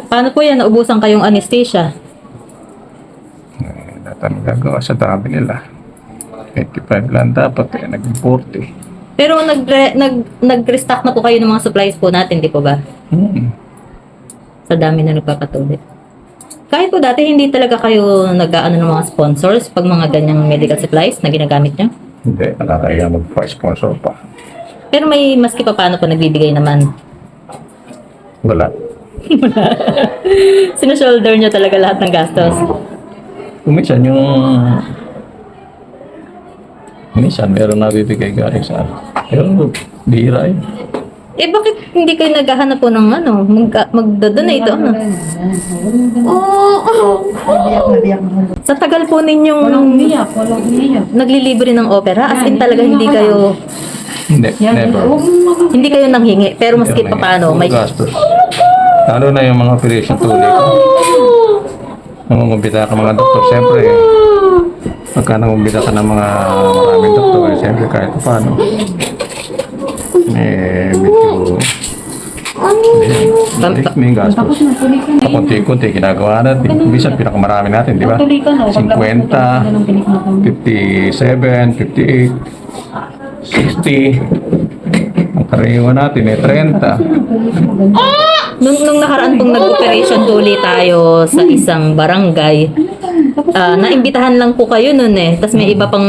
Paano po yan? Naubusan kayong anesthesia? Lahat ang gagawa sa dami nila. 85 lang dapat naging 40. Pero nag-restock na po kayo ng mga supplies po natin, di po ba? Sa dami na nagpapatuloy. Kahit po dati, hindi talaga kayo nag-aano ng mga sponsors pag mga ganyang medical supplies na ginagamit nyo? Hindi, nakakaya mag-sponsor pa. Pero may maski pa paano po nagbibigay naman? Wala. Sino-shoulder nyo talaga lahat ng gastos? Minsan meron nabibigay galing sa akin. Pero bihira eh. Eh, bakit hindi kayo naghahanap po ng magdodonate? Sa tagal po ninyong Walang umiyak. naglilibre ng opera, as in talaga hindi kayo Hindi, never. hindi kayo nanghingi, pero maski pa paano, may gastos. Lalo na yung mga operation tuloy ko. Nangungumbita ka mga doktor, siyempre. Pagka nangungumbita ka ng mga maraming doktor, siyempre kahit paano. Medyo may gastos. Tapos natuloy ka na. Pakunti-kunti ginagawa natin. Minsan pinakamarami natin, di ba? Natuloy ka na. 50, 57, 58, 60. Ang karaniwan natin 30. nung nakaraan pong nag-operation tuloy tayo sa isang barangay, naimbitahan lang po kayo nun eh. Tapos may iba pang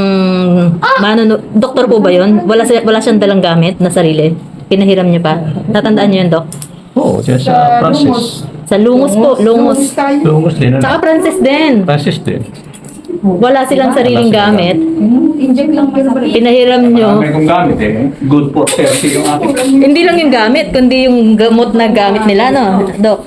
doktor po ba yun? Wala siyang dalang gamit na sarili. Pinahiram niyo pa. Tatandaan niyo yun, Dok? Oo, dyan sa Francis. Sa Lungos po, Lungos. Lungos din. Tsaka Francis din. Francis din. Wala silang sariling gamit. Inject lang pero balik. Pinahiram niyo. Marami kong gamit eh. Good for 30 yung aking. Hindi lang yung gamit, kundi yung gamot na gamit nila, no, Dok?